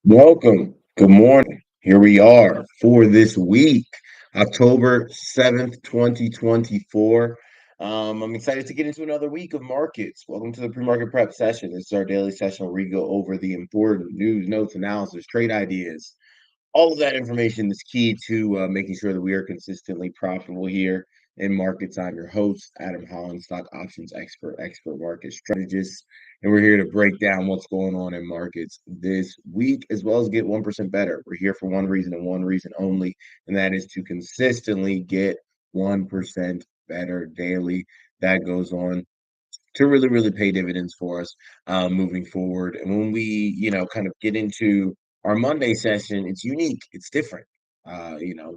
Welcome. Good morning. Here we are for this week, October 7th, 2024. I'm excited to get into another week of markets. Welcome to the pre-market prep session. This is our daily session where we go over the important news, notes, analysis, trade ideas. All of that information is key to making sure that we are consistently profitable here in markets. I'm your host, Adam Holland, stock options expert market strategist, and we're here to break down what's going on in markets this week, as well as get 1% better. We're here for one reason and one reason only, and that is to consistently get 1% better daily. That goes on to really pay dividends for us moving forward. And when we, kind of get into our Monday session, it's unique, it's different.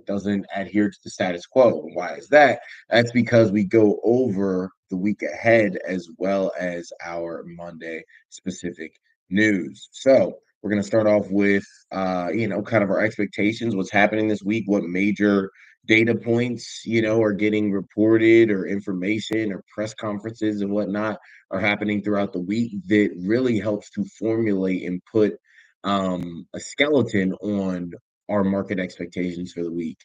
Doesn't adhere to the status quo. And why is that? That's because we go over the week ahead as well as our Monday specific news. So we're going to start off with, kind of our expectations, what's happening this week, what major data points, are getting reported, or information or press conferences and whatnot are happening throughout the week that really helps to formulate and put a skeleton on our market expectations for the week.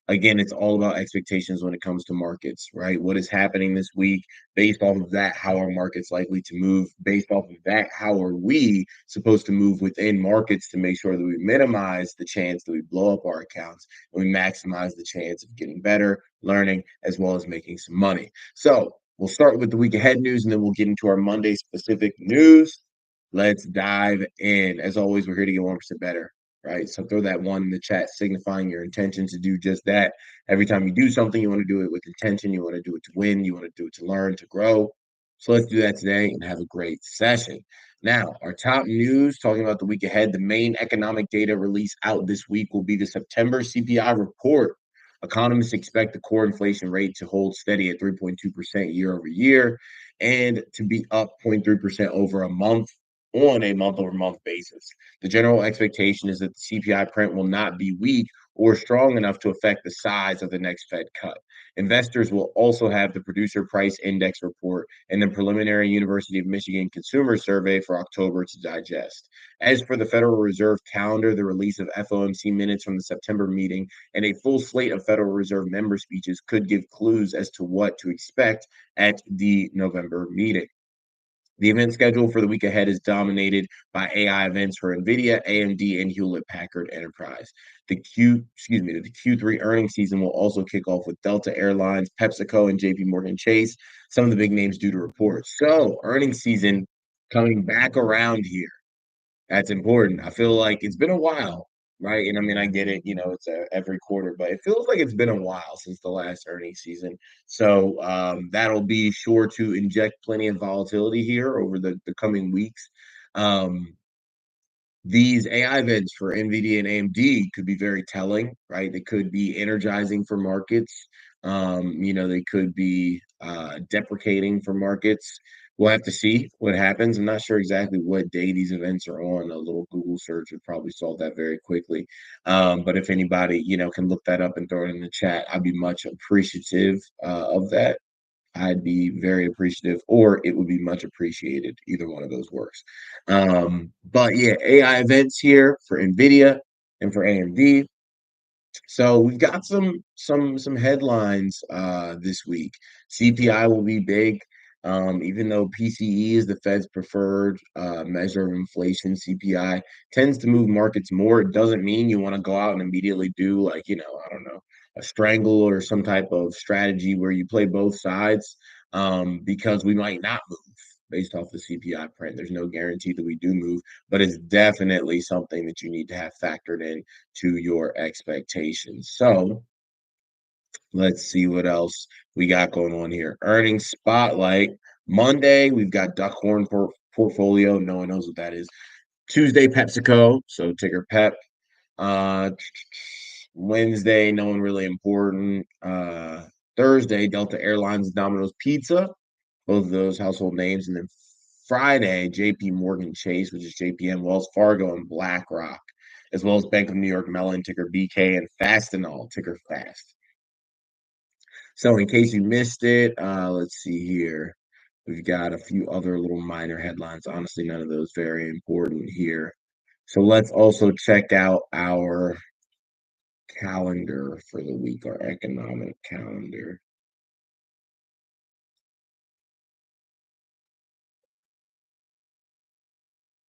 Again, it's all about expectations when it comes to markets, right? What is happening this week? Based off of that, how are markets likely to move? Based off of that, how are we supposed to move within markets to make sure that we minimize the chance that we blow up our accounts and we maximize the chance of getting better, learning, as well as making some money? So we'll start with the week ahead news, and then we'll get into our Monday specific news. Let's dive in. As always, we're here to get 1% better, right? So throw that one in the chat, signifying your intention to do just that. Every time you do something, you want to do it with intention. You want to do it to win. You want to do it to learn, to grow. So let's do that today and have a great session. Now, our top news, talking about the week ahead, the main economic data release out this week will be the September CPI report. Economists expect the core inflation rate to hold steady at 3.2% year over year and to be up 0.3% over a month on a month over month basis. The general expectation is that the CPI print will not be weak or strong enough to affect the size of the next Fed cut. Investors will also have the Producer Price Index report and the preliminary University of Michigan Consumer Survey for October to digest. As for the Federal Reserve calendar, the release of FOMC minutes from the September meeting and a full slate of Federal Reserve member speeches could give clues as to what to expect at the November meeting. The event schedule for the week ahead is dominated by AI events for NVIDIA, AMD, and Hewlett Packard Enterprise. The Q3 earnings season will also kick off with Delta Airlines, PepsiCo, and JP Morgan Chase, some of the big names due to reports. So, earnings season coming back around here. That's important. I feel like it's been a while, right? And I mean, I get it, it's every quarter, but it feels like it's been a while since the last earnings season. So that'll be sure to inject plenty of volatility here over the coming weeks. Um, these AI events for NVIDIA and AMD could be very telling, right? They could be energizing for markets. They could be deprecating for markets. We'll have to see what happens. I'm not sure exactly what day these events are on. A little Google search would probably solve that very quickly. But if anybody, can look that up and throw it in the chat, I'd be much appreciative of that. I'd be very appreciative, or it would be much appreciated. Either one of those works. But yeah, AI events here for NVIDIA and for AMD. So we've got some headlines this week. CPI will be big. Even though PCE is the Fed's preferred measure of inflation, CPI tends to move markets more. It doesn't mean you want to go out and immediately do, like, I don't know, a strangle or some type of strategy where you play both sides, because we might not move based off the CPI print. There's no guarantee that we do move, but it's definitely something that you need to have factored in to your expectations. So let's see what else we got going on here. Earnings spotlight. Monday, we've got Duckhorn portfolio. No one knows what that is. Tuesday, PepsiCo, so ticker PEP. Uh, Wednesday, no one really important. Thursday, Delta Airlines, Domino's Pizza, both of those household names. And then Friday, JP Morgan Chase, which is JPM, Wells Fargo, and BlackRock, as well as Bank of New York Mellon, ticker BK, and Fastenal, ticker FAST. So in case you missed it, let's see here. We've got a few other little minor headlines. Honestly, none of those very important here. So let's also check out our calendar for the week, our economic calendar.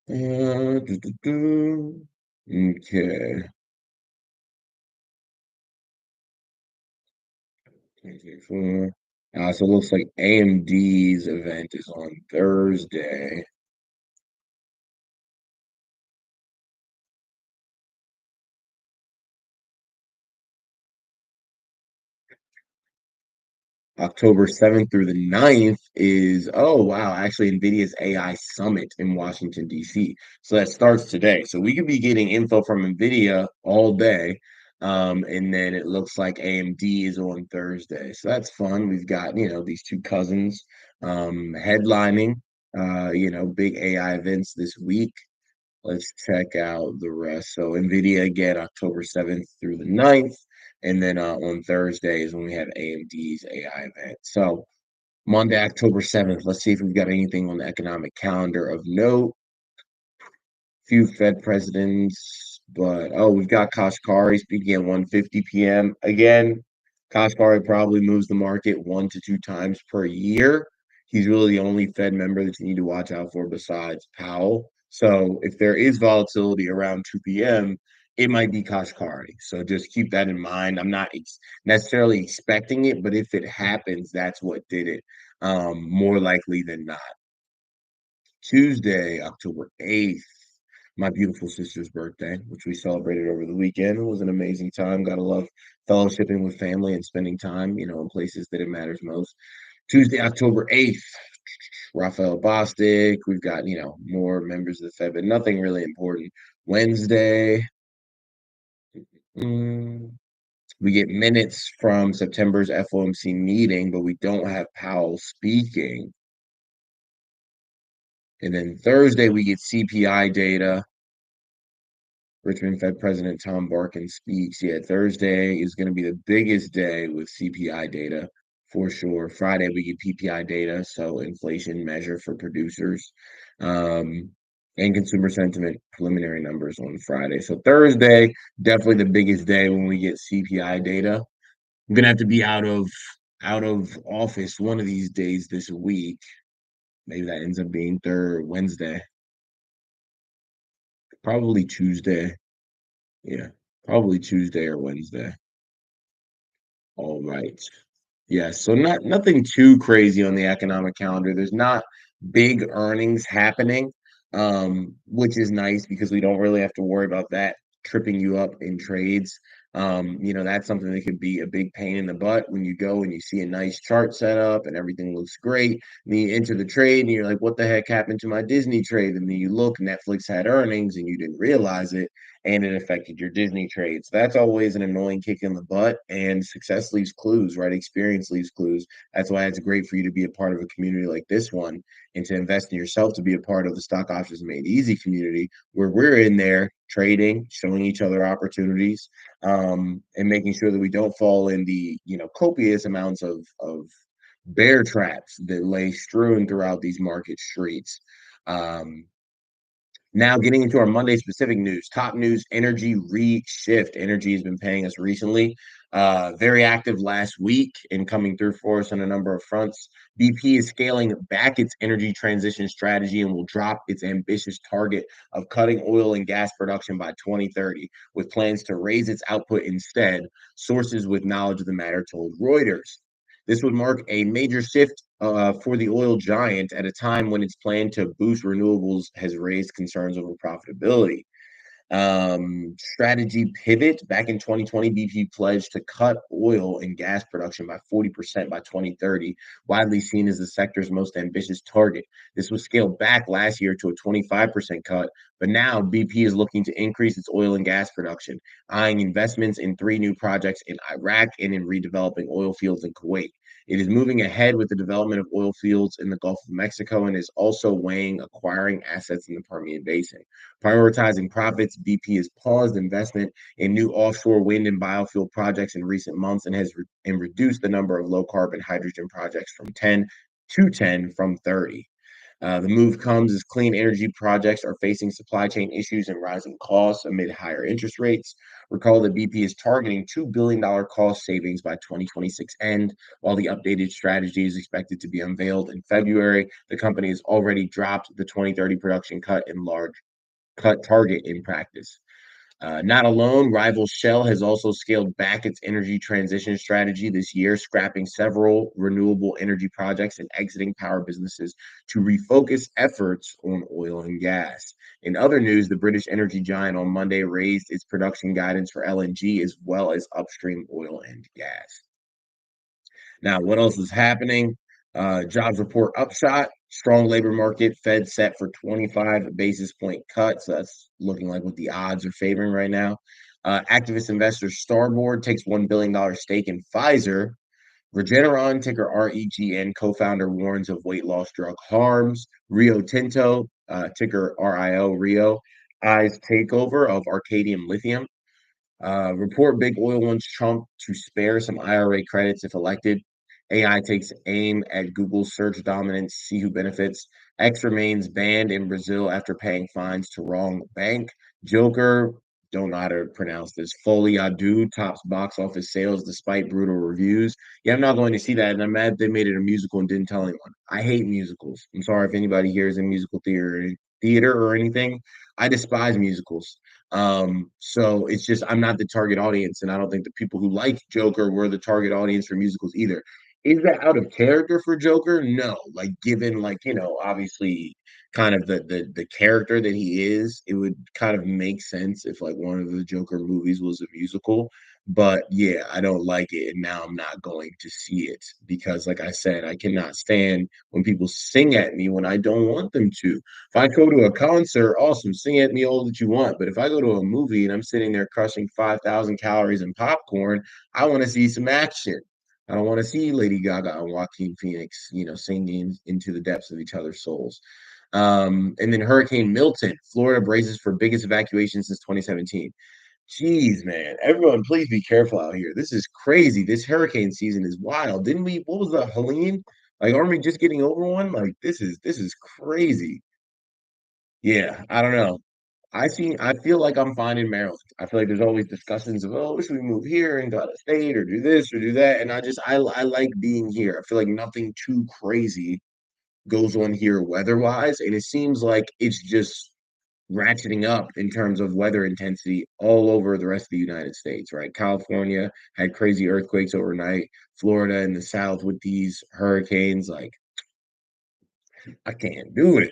Okay. 2024. So it looks like AMD's event is on Thursday. October 7th through the 9th is, oh wow, actually NVIDIA's AI Summit in Washington, D.C. So that starts today. So we could be getting info from NVIDIA all day. And then it looks like AMD is on Thursday. So that's fun. We've got, these two cousins headlining, big AI events this week. Let's check out the rest. So NVIDIA again, October 7th through the 9th. And then on Thursday is when we have AMD's AI event. So Monday, October 7th. Let's see if we've got anything on the economic calendar of note. Few Fed presidents, but we've got Kashkari speaking at 1:50 p.m. Again, Kashkari probably moves the market 1 to 2 times per year. He's really the only Fed member that you need to watch out for besides Powell. So if there is volatility around 2 p.m., it might be Kashkari. So just keep that in mind. I'm not necessarily expecting it, but if it happens, that's what did it. More likely than not. Tuesday, October 8th, my beautiful sister's birthday, which we celebrated over the weekend. It was an amazing time. Gotta love fellowshipping with family and spending time, in places that it matters most. Tuesday, October 8th, Raphael Bostic. We've got, more members of the Fed, but nothing really important. Wednesday, mm, we get minutes from September's FOMC meeting, but we don't have Powell speaking. And then Thursday, we get CPI data. Richmond Fed President Tom Barkin speaks. Yeah, Thursday is going to be the biggest day with CPI data for sure. Friday, we get PPI data, so inflation measure for producers, um, and consumer sentiment preliminary numbers on Friday. So Thursday, definitely the biggest day when we get CPI data. I'm gonna have to be out of office one of these days this week. Maybe that ends up being third Wednesday, probably Tuesday. Yeah, probably Tuesday or Wednesday. All right. Yeah, so nothing too crazy on the economic calendar. There's not big earnings happening, which is nice because we don't really have to worry about that tripping you up in trades. That's something that could be a big pain in the butt when you go and you see a nice chart set up and everything looks great. And then you enter the trade and you're like, what the heck happened to my Disney trade? And then you look, Netflix had earnings and you didn't realize it and it affected your Disney trade. So that's always an annoying kick in the butt. And success leaves clues, right? Experience leaves clues. That's why it's great for you to be a part of a community like this one and to invest in yourself to be a part of the Stock Options Made Easy community where we're in there trading, showing each other opportunities, and making sure that we don't fall in the copious amounts of bear traps that lay strewn throughout these market streets. Um, Now, getting into our Monday specific news, top news energy reshift. Energy has been paying us recently. Very active last week and coming through for us on a number of fronts. BP is scaling back its energy transition strategy and will drop its ambitious target of cutting oil and gas production by 2030, with plans to raise its output instead, sources with knowledge of the matter told Reuters. This would mark a major shift for the oil giant at a time when its plan to boost renewables has raised concerns over profitability. Strategy pivot. Back in 2020, BP pledged to cut oil and gas production by 40% by 2030, widely seen as the sector's most ambitious target. This was scaled back last year to a 25% cut, but now BP is looking to increase its oil and gas production, eyeing investments in 3 new projects in Iraq and in redeveloping oil fields in Kuwait. It is moving ahead with the development of oil fields in the Gulf of Mexico and is also weighing acquiring assets in the Permian Basin. Prioritizing profits, BP has paused investment in new offshore wind and biofuel projects in recent months and has reduced the number of low carbon hydrogen projects from 10 to 10 from 30. The move comes as clean energy projects are facing supply chain issues and rising costs amid higher interest rates. Recall that BP is targeting $2 billion cost savings by 2026 end. While the updated strategy is expected to be unveiled in February, the company has already dropped the 2030 production cut target in practice. Not alone, rival Shell has also scaled back its energy transition strategy this year, scrapping several renewable energy projects and exiting power businesses to refocus efforts on oil and gas. In other news, the British energy giant on Monday raised its production guidance for LNG as well as upstream oil and gas. Now, what else is happening? Jobs report upshot, strong labor market, Fed set for 25 basis point cuts. That's looking like what the odds are favoring right now. Activist investor Starboard takes $1 billion stake in Pfizer. Regeneron, ticker REGN, co-founder warns of weight loss drug harms. Rio Tinto, ticker RIO, Rio, eyes takeover of Arcadium Lithium. Report big oil wants Trump to spare some IRA credits if elected. AI takes aim at Google's search dominance, see who benefits. X remains banned in Brazil after paying fines to wrong bank. Joker, don't know how to pronounce this. Folie à Deux tops box office sales despite brutal reviews. Yeah, I'm not going to see that. And I'm mad they made it a musical and didn't tell anyone. I hate musicals. I'm sorry if anybody here is in musical theater or anything. I despise musicals. So it's just I'm not the target audience, and I don't think the people who like Joker were the target audience for musicals either. Is that out of character for Joker? No. Like given like, obviously kind of the character that he is, it would kind of make sense if like one of the Joker movies was a musical. But yeah, I don't like it, and now I'm not going to see it because, like I said, I cannot stand when people sing at me when I don't want them to. If I go to a concert, awesome, sing at me all that you want. But if I go to a movie and I'm sitting there crushing 5,000 calories in popcorn, I want to see some action. I don't want to see Lady Gaga and Joaquin Phoenix, singing into the depths of each other's souls. And then Hurricane Milton, Florida braces for biggest evacuation since 2017. Jeez, man. Everyone, please be careful out here. This is crazy. This hurricane season is wild. Didn't we? What was the Helene? Like, aren't we just getting over one? Like, this is crazy. Yeah, I don't know. I feel like I'm fine in Maryland. I feel like there's always discussions of, oh, should we move here and go out of state or do this or do that? And I like being here. I feel like nothing too crazy goes on here weather-wise, and it seems like it's just ratcheting up in terms of weather intensity all over the rest of the United States, right? California had crazy earthquakes overnight, Florida in the south with these hurricanes, like I can't do it.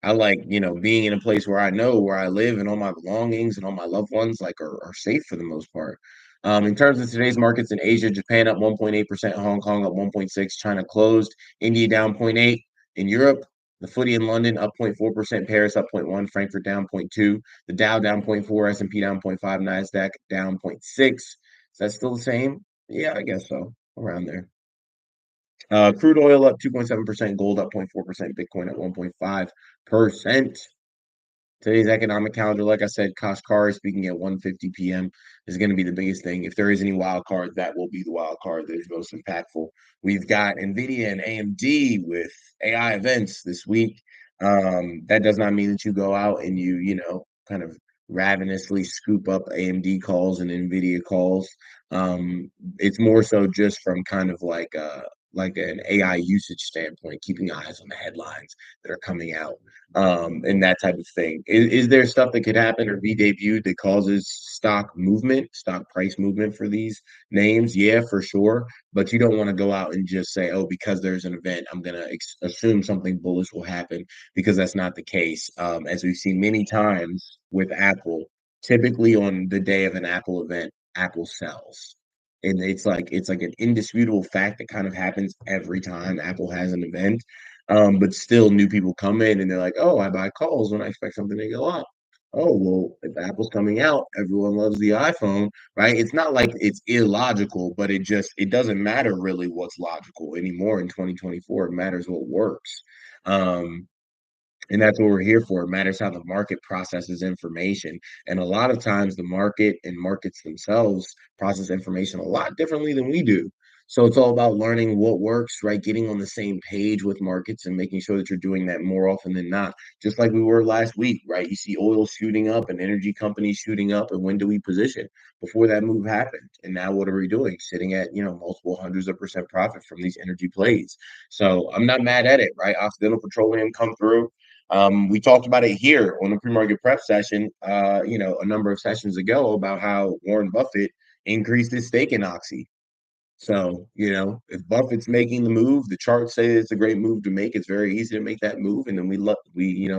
I like, being in a place where I know where I live and all my belongings and all my loved ones like are safe for the most part. In terms of today's markets in Asia, Japan up 1.8%, Hong Kong up 1.6, China closed, India down 0.8. In Europe, the footy in London up 0.4%, Paris up 0.1, Frankfurt down 0.2, the Dow down 0.4, S&P down 0.5, Nasdaq down 0.6. Is that still the same? Yeah, I guess so. Around there. Crude oil up 2.7%, gold up 0.4%, Bitcoin at 1.5%. Today's economic calendar, like I said, Kashkar is speaking at 1:50 p.m. is going to be the biggest thing. If there is any wild card, that will be the wild card that is most impactful. We've got Nvidia and AMD with AI events this week. That does not mean that you go out and kind of ravenously scoop up AMD calls and Nvidia calls. It's more so just from kind of like an AI usage standpoint, keeping eyes on the headlines that are coming out and that type of thing. Is there stuff that could happen or be debuted that causes stock price movement for these names? Yeah, for sure. But you don't want to go out and just say, oh, because there's an event, I'm going to assume something bullish will happen because that's not the case. As we've seen many times with Apple, typically on the day of an Apple event, Apple sells. And it's like an indisputable fact that kind of happens every time Apple has an event. But still, new people come in and they're like, "Oh, I buy calls when I expect something to go up." Oh, well, if Apple's coming out, everyone loves the iPhone, right? It's not like it's illogical, but it doesn't matter really what's logical anymore in 2024. It matters what works. Um, and that's what we're here for. It matters how the market processes information. And a lot of times the market and markets themselves process information a lot differently than we do. So it's all about learning what works, right? Getting on the same page with markets and making sure that you're doing that more often than not. Just like we were last week, right? You see oil shooting up and energy companies shooting up. And when do we position? Before that move happened. And now what are we doing? Sitting at, multiple hundreds of percent profit from these energy plays. So I'm not mad at it, right? Occidental Petroleum come through. We talked about it here on the pre-market prep session, a number of sessions ago about how Warren Buffett increased his stake in Oxy. So, if Buffett's making the move, the charts say it's a great move to make. It's very easy to make that move, and then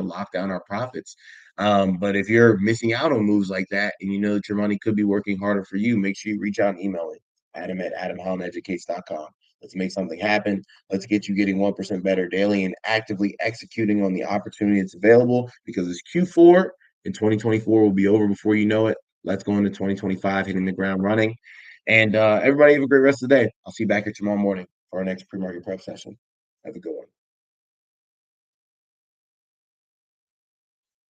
lock down our profits. But if you're missing out on moves like that, and you know that your money could be working harder for you, make sure you reach out and email it. Adam@adamhollandeducates.com. Let's make something happen. Let's get you getting 1% better daily and actively executing on the opportunity that's available, because it's Q4 and 2024 will be over before you know it. Let's go into 2025 hitting the ground running. And everybody have a great rest of the day. I'll see you back here tomorrow morning for our next pre-market prep session. Have a good one.